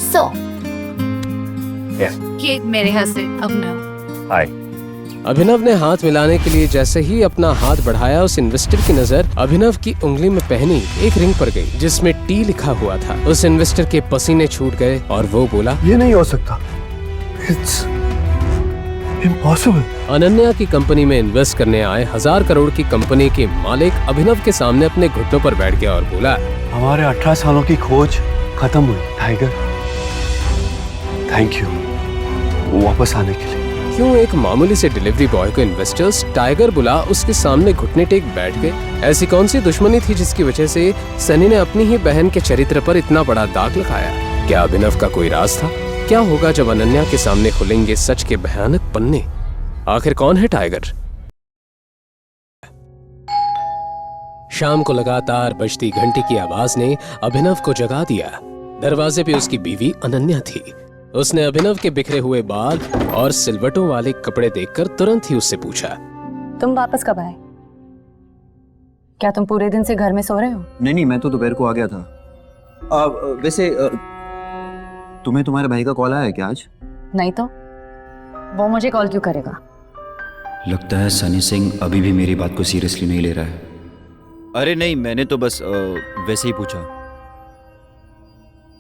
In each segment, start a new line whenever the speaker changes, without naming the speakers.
So, ये मेरे husband अभिनव।
हाय।
अभिनव ने हाथ मिलाने के लिए जैसे ही अपना हाथ बढ़ाया, उस इन्वेस्टर की नजर अभिनव की उंगली में पहनी एक रिंग पर गई जिसमें टी लिखा हुआ था। उस इन्वेस्टर के पसीने छूट गए और वो बोला,
ये नहीं हो सकता। It's impossible।
अनन्या की कंपनी में इन्वेस्ट करने आए 1000 करोड़ की कंपनी के मालिक अभिनव के सामने अपने घुटनों पर बैठ गया और बोला,
हमारे 18 सालों की खोज खत्म हुई टाइगर। थैंक यू वापस आने के लिए।
क्यों एक मामूली से डिलीवरी बॉय को इन्वेस्टर्स टाइगर बुला उसके सामने घुटने टेक बैठ गए? ऐसी कौन सी दुश्मनी थी जिसकी वजह से सनी ने अपनी ही बहन के चरित्र पर इतना बड़ा दाग लगाया? क्या अभिनव का कोई राज था? क्या होगा जब अनन्या के सामने खुलेंगे सच के भयानक पन्ने? आखिर कौन है टाइगर? शाम को लगातार बजती घंटी की आवाज ने अभिनव को जगा दिया। दरवाजे पे उसकी बीवी अनन्या थी। उसने अभिनव के बिखरे हुए बाल और सिलवटों वाले कपड़े देखकर तुरंत ही उससे पूछा,
तुम वापस कब आए? क्या तुम पूरे दिन से घर में सो रहे हो?
नहीं, मैं तो दोपहर को आ गया था। वैसे तुम्हें तुम्हारे भाई का कॉल आया है क्या आज?
नहीं तो वो मुझे कॉल क्यों करेगा?
लगता है सनी सिंह अभी भी मेरी बात को सीरियसली नहीं ले रहा है। अरे नहीं, मैंने तो बस वैसे ही पूछा।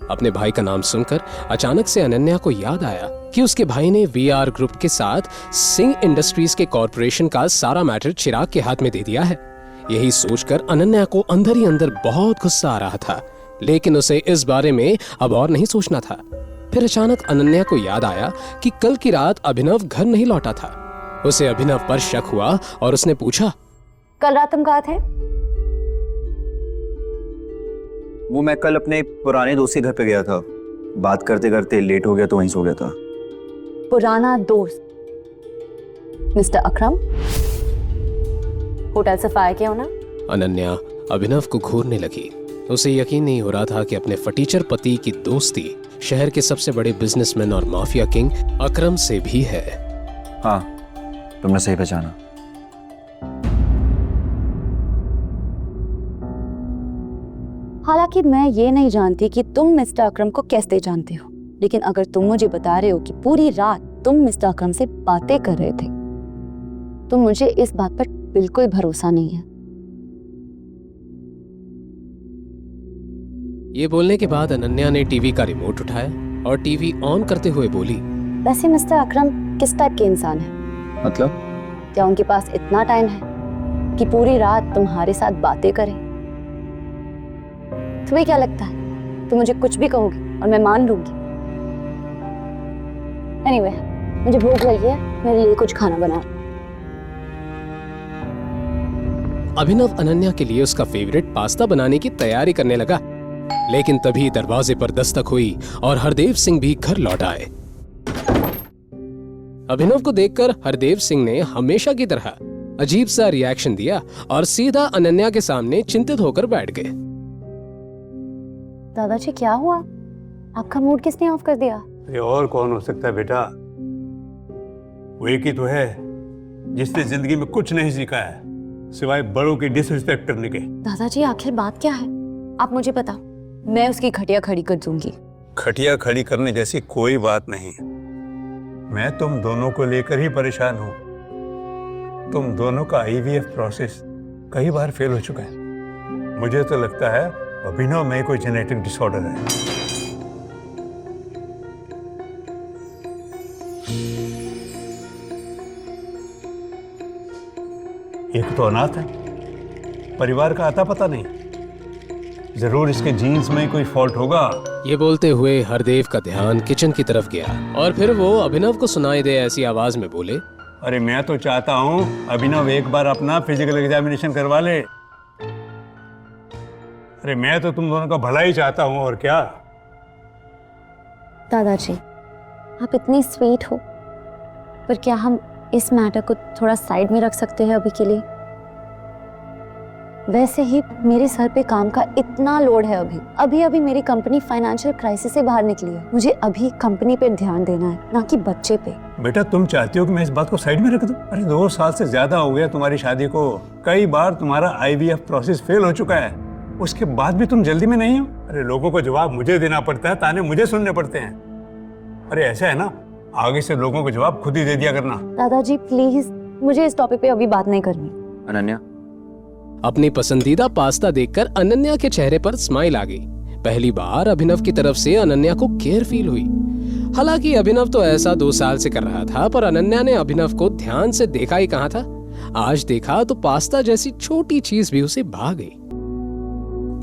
अपने भाई का नाम सुनकर अचानक से अनन्या को याद आया कि उसके भाई ने वीआर ग्रुप के साथ सिंह इंडस्ट्रीज के कॉर्पोरेशन का सारा मैटर चिराग के हाथ में दे दिया है। यही सोचकर अनन्या को अंदर ही अंदर बहुत गुस्सा आ रहा था, लेकिन उसे इस बारे में अब और नहीं सोचना था। फिर अचानक अनन्या को याद आया कि कल की रात अभिनव घर नहीं लौटा था। उसे अभिनव पर शक हुआ और उसने पूछा,
कल रात तुम कहाँ थे?
वो मैं कल अपने पुराने दोस्त के घर पे गया था। बात करते करते लेट हो गया तो वहीं सो गया था।
पुराना दोस्त मिस्टर अकरम होटल से फायर किया हो ना?
अनन्या अभिनव को घूरने लगी। उसे यकीन नहीं हो रहा था कि अपने फटीचर पति की दोस्ती शहर के सबसे बड़े बिजनेसमैन और माफिया किंग अकरम से भी है।
हाँ, तुमने सही पहचाना।
हालांकि मैं ये नहीं जानती कि तुम मिस्टर अकरम को कैसे जानते हो, लेकिन अगर तुम मुझे बता रहे हो कि पूरी रात तुम मिस्टर अकरम से बातें कर रहे थे, तो मुझे इस बात पर बिल्कुल भरोसा नहीं है।
ये बोलने के बाद अनन्या ने टीवी का रिमोट उठाया और टीवी ऑन करते हुए बोली,
वैसे मिस्टर अकरम किस टाइप के इंसान है?
मतलब?
क्या उनके पास इतना टाइम है कि पूरी रात तुम्हारे साथ बातें करें? तुम्हें क्या लगता है तुम मुझे कुछ भी कहोगी और मैं मान लूंगी? एनीवे, मुझे भूख लगी है, मेरे लिए कुछ खाना बना।
अभिनव अनन्या के लिए उसका फेवरेट पास्ता बनाने की तैयारी करने लगा, लेकिन तभी दरवाजे पर दस्तक हुई और हरदेव सिंह भी घर लौट आए। अभिनव को देखकर हरदेव सिंह ने हमेशा की तरह अजीब सा रिएक्शन दिया और सीधा अनन्या के सामने चिंतित होकर बैठ गए।
दादाजी क्या हुआ? आपका मूड किसने ऑफ कर दिया?
ये और कौन हो सकता है बेटा? वो एक ही तो है जिसने जिंदगी में कुछ नहीं सीखा है सिवाय बड़ों की डिसरिस्पेक्ट करने के।
दादाजी आखिर बात क्या है? आप मुझे बताओ, मैं उसकी खटिया खड़ी कर दूंगी।
खटिया खड़ी करने जैसी कोई बात नहीं। मैं तुम दोनों को लेकर ही परेशान हूँ। तुम दोनों का आईवीएफ प्रोसेस कई बार फेल हो चुका है। मुझे तो लगता है अभिनव में कोई जेनेटिक डिसऑर्डर है। एक तो अनाथ है, परिवार का आता पता नहीं। जरूर इसके जीन्स में कोई फॉल्ट होगा।
ये बोलते हुए हरदेव का ध्यान किचन की तरफ गया और फिर वो अभिनव को सुनाई दे ऐसी आवाज में बोले,
अरे मैं तो चाहता हूँ अभिनव एक बार अपना फिजिकल एग्जामिनेशन करवा ले। अरे मैं तो तुम दोनों का भला ही चाहता हूँ, और क्या।
दादाजी आप इतनी स्वीट हो, पर क्या हम इस मैटर को थोड़ा साइड में रख सकते हैं अभी के लिए? वैसे ही मेरे सर पे काम का इतना लोड है। अभी अभी मेरी कंपनी फाइनेंशियल क्राइसिस से बाहर निकली है। मुझे अभी कंपनी पे ध्यान देना है, ना कि बच्चे पे।
बेटा तुम चाहती हो कि मैं इस बात को साइड में रख दूं? अरे 2 साल से ज्यादा हो गया तुम्हारी शादी को। कई बार तुम्हारा आईवीएफ प्रोसेस फेल हो चुका है। उसके बाद भी तुम जल्दी में नहीं हो? अरे लोगों को जवाब मुझे देना पड़ता है, ताने मुझे सुनने पड़ते हैं। अरे ऐसा है ना, आगे से लोगों को जवाब खुद ही दे दिया करना।
दादाजी प्लीज, मुझे इस टॉपिक पे अभी बात नहीं करनी।
अनन्या,
अपनी पसंदीदा पास्ता देखकर अनन्या के चेहरे पर स्माइल आ गई। पहली बार अभिनव की तरफ से अनन्या को केयर फील हुई। हालांकि अभिनव तो ऐसा 2 साल से कर रहा था, पर अनन्या ने अभिनव को ध्यान से देखा ही कहा था। आज देखा तो पास्ता जैसी छोटी चीज भी उसे भा गई।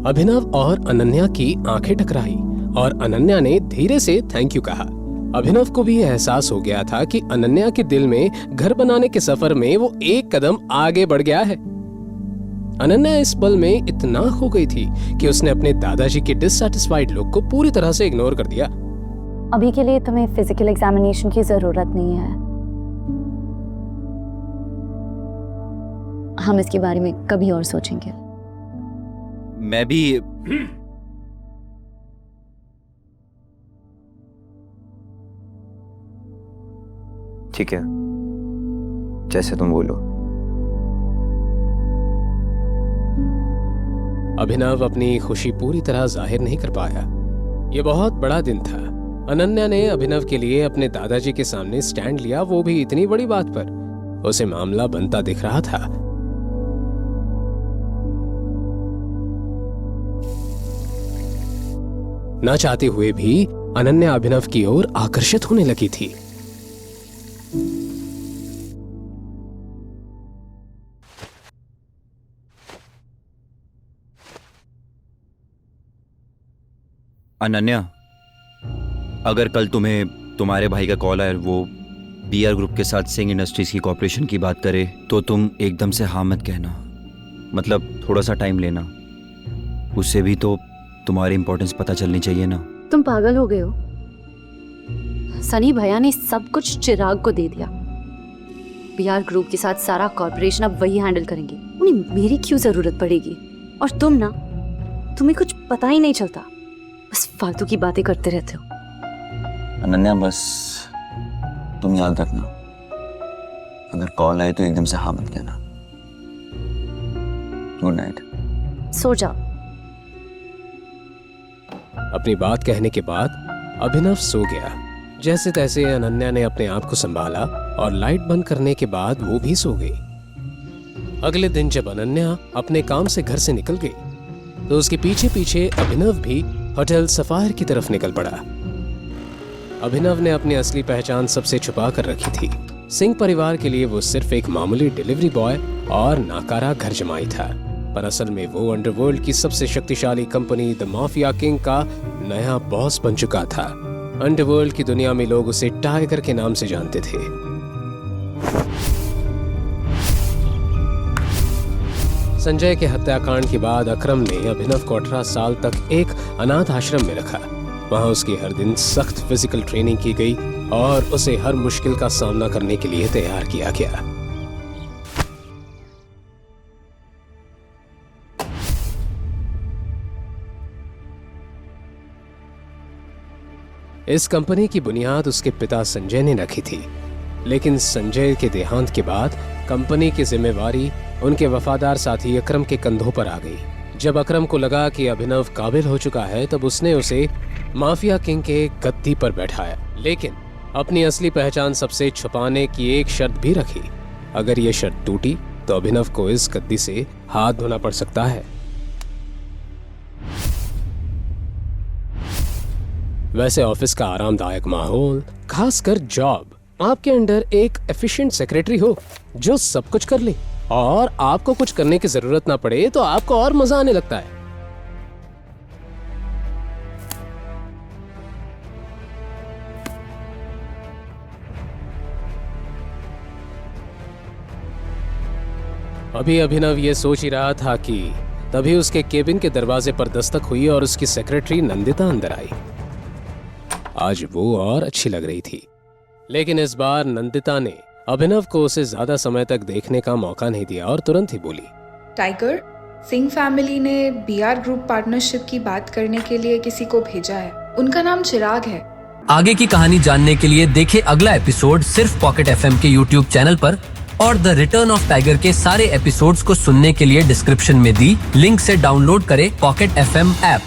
अभिनव और अनन्या की आंखें टकराई और अनन्या ने धीरे से थैंक यू कहा। अभिनव को भी एहसास हो गया था कि अनन्या के दिल में घर बनाने के सफर में वो एक कदम आगे बढ़ गया है। अनन्या इस पल में इतना खो गई थी कि उसने अपने दादाजी के डिससैटिस्फाइड लुक को पूरी तरह से इग्नोर कर दिया।
अभी के लिए तुम्हें फिजिकल एग्जामिनेशन की जरूरत नहीं है, हम इसके बारे में कभी और सोचेंगे।
मैं भी ठीक है, जैसे तुम बोलो।
अभिनव अपनी खुशी पूरी तरह जाहिर नहीं कर पाया। ये बहुत बड़ा दिन था। अनन्या ने अभिनव के लिए अपने दादाजी के सामने स्टैंड लिया, वो भी इतनी बड़ी बात पर। उसे मामला बनता दिख रहा था। ना चाहते हुए भी अनन्या अभिनव की ओर आकर्षित होने लगी थी।
अनन्या, अगर कल तुम्हें तुम्हारे भाई का कॉल आए, वो बीआर ग्रुप के साथ सिंह इंडस्ट्रीज की कॉर्पोरेशन की बात करे, तो तुम एकदम से हाँ मत कहना। मतलब थोड़ा सा टाइम लेना, उससे भी तो तुम्हारी इंपॉर्टेंस पता चलनी चाहिए ना।
तुम पागल हो गए हो? सनी भैया ने सब कुछ चिराग को दे दिया। बीआर ग्रुप के साथ सारा कॉर्पोरेशन अब वही हैंडल करेंगे, उन्हें मेरी क्यों जरूरत पड़ेगी? और तुम ना, तुम्हें कुछ पता ही नहीं चलता, बस फालतू की बातें करते रहते हो।
अनन्या, बस तुम याद रखना, अगर कॉल आए तो एकदम से हाँ मत कहना। Good night.
सो जाओ।
अपनी बात कहने के बाद अभिनव सो गया। जैसे तैसे अनन्या ने अपने आप को संभाला और लाइट बंद करने के बाद वो भी सो गई। अगले दिन जब अनन्या अपने काम से घर से निकल गई तो उसके पीछे पीछे अभिनव भी होटल सफायर की तरफ निकल पड़ा। अभिनव ने अपनी असली पहचान सबसे छुपा कर रखी थी। सिंह परिवार के लिए वो सिर्फ एक मामूली डिलीवरी बॉय और नाकारा घर जमाई था, पर असल में वो अंडरवर्ल्ड की सबसे शक्तिशाली कंपनी द माफिया किंग का नया बॉस बन चुका था। अंडरवर्ल्ड की दुनिया में लोग उसे टाइगर के नाम से जानते थे। संजय के हत्याकांड के बाद अकरम ने अभिनव को 18 साल तक एक अनाथ आश्रम में रखा। वहां उसकी हर दिन सख्त फिजिकल ट्रेनिंग की गई और उसे हर मुश्किल का सामना करने के लिए तैयार किया गया। इस कंपनी की बुनियाद उसके पिता संजय ने रखी थी, लेकिन संजय के देहांत के बाद कंपनी की जिम्मेवारी उनके वफादार साथी अकरम के कंधों पर आ गई। जब अकरम को लगा कि अभिनव काबिल हो चुका है, तब उसने उसे माफिया किंग के गद्दी पर बैठाया, लेकिन अपनी असली पहचान सबसे छुपाने की एक शर्त भी रखी। अगर ये शर्त टूटी तो अभिनव को इस गद्दी से हाथ धोना पड़ सकता है। वैसे ऑफिस का आरामदायक माहौल, खासकर जॉब, आपके अंडर एक एफिशिएंट सेक्रेटरी हो जो सब कुछ कर ले और आपको कुछ करने की जरूरत ना पड़े, तो आपको और मजा आने लगता है। अभी अभिनव ये सोच ही रहा था कि तभी उसके केबिन के दरवाजे पर दस्तक हुई और उसकी सेक्रेटरी नंदिता अंदर आई। आज वो और अच्छी लग रही थी, लेकिन इस बार नंदिता ने अभिनव को उसे ज्यादा समय तक देखने का मौका नहीं दिया और तुरंत ही बोली,
टाइगर, सिंह फैमिली ने बीआर ग्रुप पार्टनरशिप की बात करने के लिए किसी को भेजा है। उनका नाम चिराग है।
आगे की कहानी जानने के लिए देखें अगला एपिसोड सिर्फ पॉकेट एफएम के यूट्यूब चैनल पर और द रिटर्न ऑफ टाइगर के सारे एपिसोड्स को सुनने के लिए डिस्क्रिप्शन में दी लिंक से डाउनलोड करें पॉकेट FM ऐप।